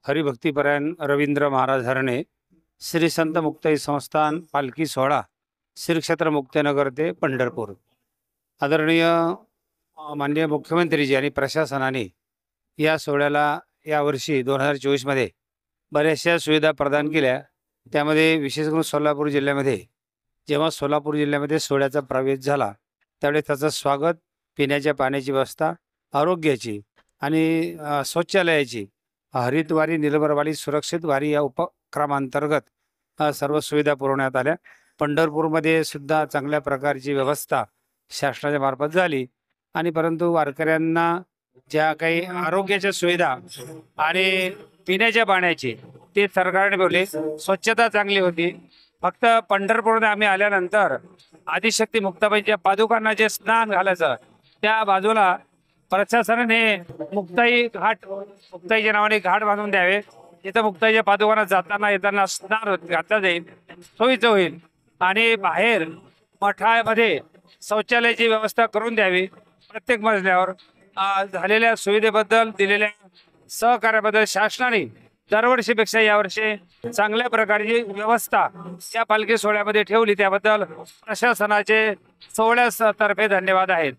हरिभक्तीपरायण रवींद्र महाराज हरणे, श्री संत मुक्ताई संस्थान पालखी सोहळा श्री क्षेत्र मुक्तनगर ते पंढरपूर। आदरणीय माननीय मुख्यमंत्रीजी आणि प्रशासनाने या सोहळ्याला यावर्षी 2024 मध्ये बऱ्याचशा सुविधा प्रदान केल्या। त्यामध्ये विशेष करून सोलापूर जिल्ह्यामध्ये जेव्हा सोलापूर जिल्ह्यामध्ये सोहळ्याचा प्रवेश झाला त्यावेळेस त्याचं स्वागत, पिण्याच्या पाण्याची व्यवस्था, आरोग्याची आणि शौचालयाची, हरितवारी, निर्भरवारी, सुरक्षित वारी या उपक्रमांतर्गत सर्व सुविधा पुरवण्यात आल्या। पंढरपूरमध्ये सुद्धा चांगल्या प्रकारची व्यवस्था शासनाच्या मार्फत झाली आणि परंतु वारकऱ्यांना ज्या काही आरोग्याच्या सुविधा आणि पिण्याच्या पाण्याची ते सरकारने ठेवले। स्वच्छता चांगली होती। फक्त पंढरपूरमध्ये आम्ही आल्यानंतर आदिशक्ती मुक्ताबाईच्या पादुकांना जे स्नान घालायचं त्या बाजूला प्रशासनाने मुक्ताई मुक्ताईच्या नावाने घाट बांधून द्यावे। तिथं मुक्ताईच्या पादुकांना जाताना येताना स्नान घातलं जाईल, सोयीचं होईल। आणि बाहेर मठामध्ये शौचालयाची व्यवस्था करून द्यावी। प्रत्येक मजल्यावर झालेल्या सुविधेबद्दल, दिलेल्या सहकार्याबद्दल शासनाने दरवर्षीपेक्षा यावर्षी चांगल्या प्रकारची व्यवस्था या पालखी सोहळ्यामध्ये ठेवली, त्याबद्दल प्रशासनाचे सोहळ्यातर्फे धन्यवाद आहेत।